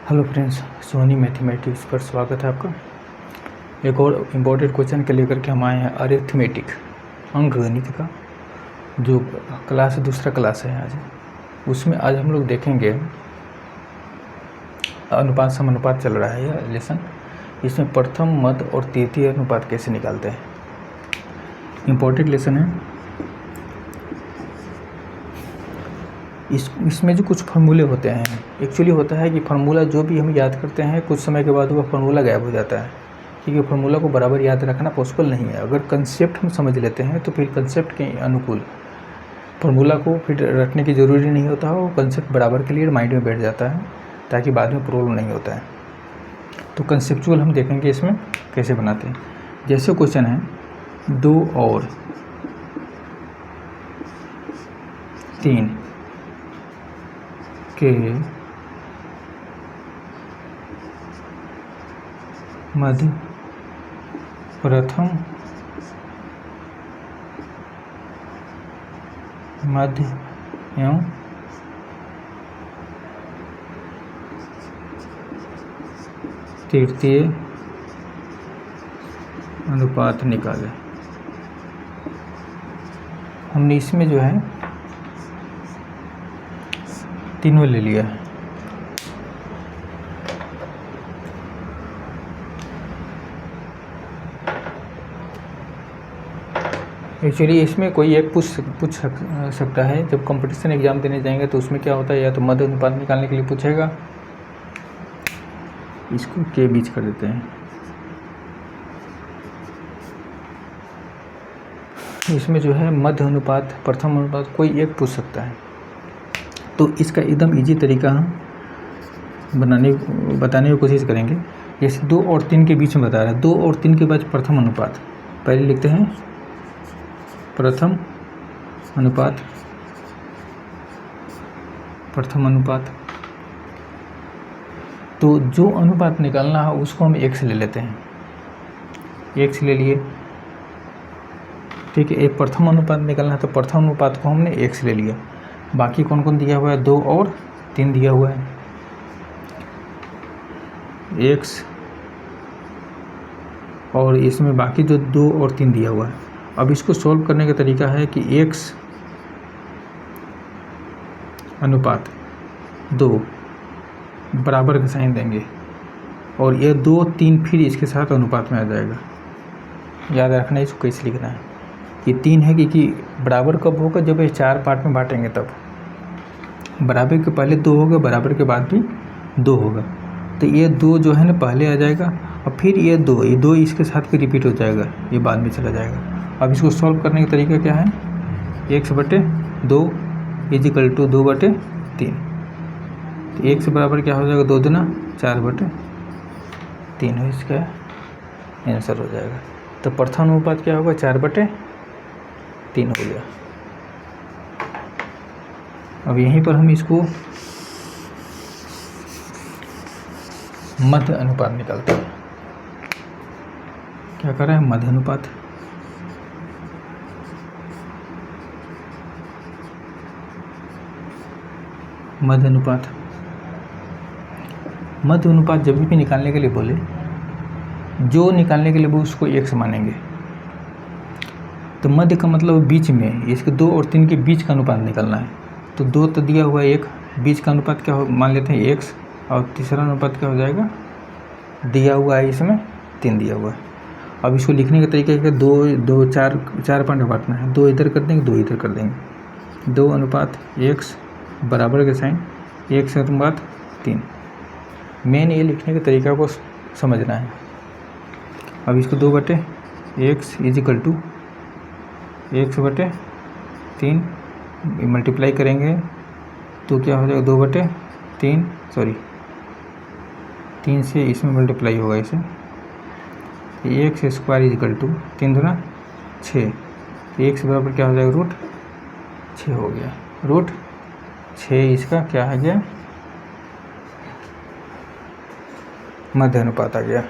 Hello friends, Soni mathematics पर स्वागत है आपका। एक और इम्पोर्टेंट क्वेश्चन के लेकर के हम आए हैं, अरिथमेटिक अंकगणित का जो क्लास दूसरा क्लास है आज। उसमें आज हम लोग देखेंगे अनुपात समानुपात चल रहा है यह लेसन। इसमें प्रथम मध्य और तृतीय अनुपात कैसे निकालते हैं, इम्पोर्टेंट लेसन है। इसमें जो कुछ फार्मूले होते हैं, एक्चुअली होता है कि फार्मूला जो भी हम याद करते हैं कुछ समय के बाद वह फार्मूला गायब हो जाता है, क्योंकि फार्मूला को बराबर याद रखना पॉसिबल नहीं है। अगर कंसेप्ट हम समझ लेते हैं तो फिर कंसेप्ट के अनुकूल फार्मूला को फिर रटने की ज़रूरी नहीं होता है, वो कंसेप्ट बराबर के लिए माइंड में बैठ जाता है ताकि बाद में प्रॉब्लम नहीं होता है। तो कंसेप्चुअल हम देखेंगे इसमें कैसे बनाते हैं। जैसे क्वेश्चन है 2 और 3 के मध्य प्रथम मध्य एवं तृतीय अनुपात निकाले। हमने इसमें जो है तीनों ले लिया है। एक्चुअली इसमें कोई एक पूछ सकता है, जब कंपटीशन एग्ज़ाम देने जाएंगे तो उसमें क्या होता है, या तो मध्य अनुपात निकालने के लिए पूछेगा, इसको के बीच कर देते हैं। इसमें जो है मध्य अनुपात प्रथम अनुपात कोई एक पूछ सकता है। तो इसका एकदम इजी तरीका हम बताने की कोशिश करेंगे। जैसे 2 और 3 के बीच में बता रहा है, 2 और 3 के बाद प्रथम अनुपात, पहले लिखते हैं प्रथम अनुपात, प्रथम अनुपात। तो जो अनुपात निकालना है उसको हम x ले लेते हैं, x ले लिए, ठीक है। एक प्रथम अनुपात निकालना है तो प्रथम अनुपात को हमने x ले लिया। बाकी कौन कौन दिया हुआ है, 2 और 3 दिया हुआ है, x और इसमें बाकी जो 2 और 3 दिया हुआ है। अब इसको सॉल्व करने का तरीका है कि x अनुपात 2 बराबर का साइन देंगे और ये 2 3 फिर इसके साथ अनुपात में आ जाएगा। याद रखना इसको कैसे लिखना है कि 3 है कि बराबर कब होगा, जब ये 4 पार्ट में बांटेंगे तब। बराबर के पहले 2 होगा, बराबर के बाद भी 2 होगा। तो ये 2 जो है ना पहले आ जाएगा और फिर ये 2 इसके साथ भी रिपीट हो जाएगा, ये बाद में चला जाएगा। अब इसको सॉल्व करने का तरीका क्या है, x/2 इजिकल टू 2/3। तो x बराबर क्या हो जाएगा, 2 दूना 4/3 है, इसका आंसर हो जाएगा। तो प्रथम अनुपात क्या होगा, 4/3 हो गया। अब यहीं पर हम इसको मध्य अनुपात निकालते हैं। क्या कर रहा है, मध्य अनुपात। मध्य अनुपात, मध्य अनुपात जब भी निकालने के लिए बोले, जो निकालने के लिए वो उसको x मानेंगे। तो मध्य का मतलब बीच में, इसके 2 और 3 के बीच का अनुपात निकालना है। तो 2 तो दिया हुआ है, 1 बीच का अनुपात क्या हो मान लेते हैं x, और तीसरा अनुपात क्या हो जाएगा, दिया हुआ है इसमें 3 दिया हुआ है। अब इसको लिखने का तरीका है, 2 4 पार्ट में बांटना है, 2 इधर कर देंगे, 2 इधर कर देंगे। 2 अनुपात x बराबर के साइन, 1 अनुपात 3। मेन ये लिखने के तरीका को समझना है। अब इसको 2/x इजिकल टू 1/3 मल्टीप्लाई करेंगे तो क्या हो जाएगा, 2/3 3 से इसमें मल्टीप्लाई होगा इसे, x² इजिकल टू 3 दूना 6। x बराबर क्या हो जाएगा, √6 हो गया। √6 इसका क्या है गया, मध्य अनुपात आ गया।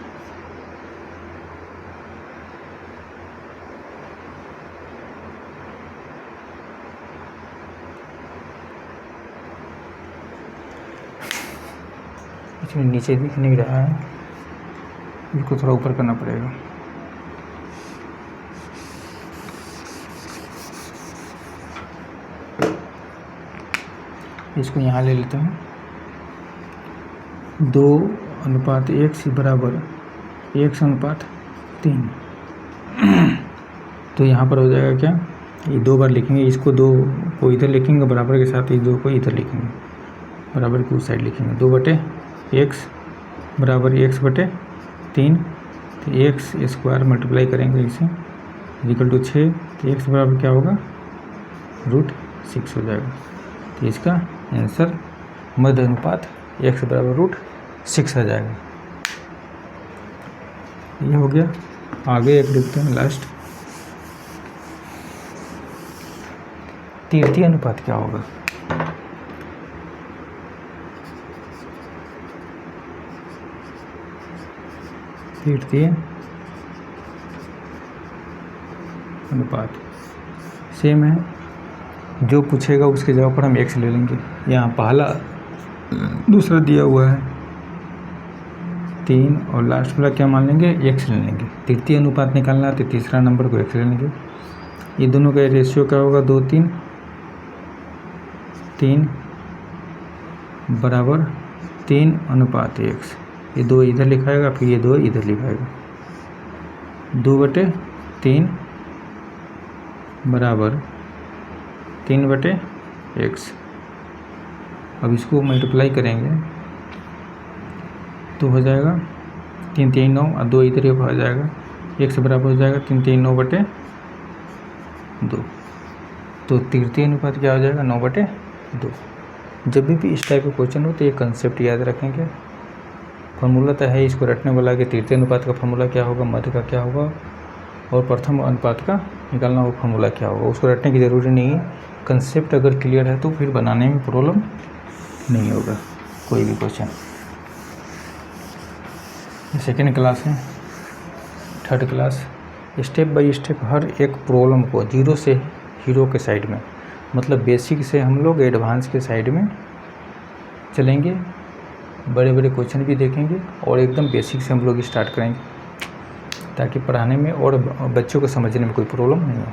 इसमें नीचे दिख नहीं रहा है, इसको थोड़ा ऊपर करना पड़ेगा। इसको यहाँ ले लेते हैं। 2:1 बराबर x/3। तो यहाँ पर हो जाएगा क्या, ये 2 बार लिखेंगे, इसको 2 को इधर लिखेंगे बराबर के साथ, ये 2 को इधर लिखेंगे, बराबर की उस साइड लिखेंगे। 2/x बराबर x/3। तो x² मल्टीप्लाई करेंगे इसे इक्वल टू 6। तो x बराबर क्या होगा, √6 हो जाएगा। तो इसका आंसर मध्य अनुपात x बराबर √6 आ जाएगा। ये हो गया। आगे एक देखते हैं लास्ट, तृतीय अनुपात क्या होगा। तृतीय अनुपात सेम है, जो पूछेगा उसके जगह पर हम x ले लेंगे। यहाँ पहला दूसरा दिया हुआ है 3 और लास्ट वाला क्या मान लेंगे, x ले लेंगे। तृतीय अनुपात निकालना है तो तीसरा नंबर को x ले लेंगे। ये दोनों का रेशियो क्या होगा, 2:3 बराबर 3:1। ये 2 इधर लिखाएगा, फिर ये 2 इधर लिखाएगा। 2/3 बराबर 3/x। अब इसको मल्टीप्लाई करेंगे तो हो जाएगा 3 3 9 और 2 इधर हो जाएगा, x बराबर हो जाएगा 3 3 9/2। तो तृतीय अनुपात क्या हो जाएगा, 9/2। जब भी इस टाइप का क्वेश्चन हो तो ये कंसेप्ट याद रखेंगे। फार्मूला तो है इसको रटने वाला कि तृतीय अनुपात का फार्मूला क्या होगा, मध्य का क्या होगा और प्रथम अनुपात का निकालना वो फार्मूला क्या होगा। उसको रटने की ज़रूरी नहीं है। कंसेप्ट अगर क्लियर है तो फिर बनाने में प्रॉब्लम नहीं होगा कोई भी क्वेश्चन। सेकेंड क्लास है, third class step by step हर एक प्रॉब्लम को जीरो से हीरो के साइड में, मतलब बेसिक से हम लोग एडवांस के साइड में चलेंगे। बड़े बड़े क्वेश्चन भी देखेंगे और एकदम बेसिक से हम लोग स्टार्ट करेंगे ताकि पढ़ाने में और बच्चों को समझने में कोई प्रॉब्लम नहीं हो।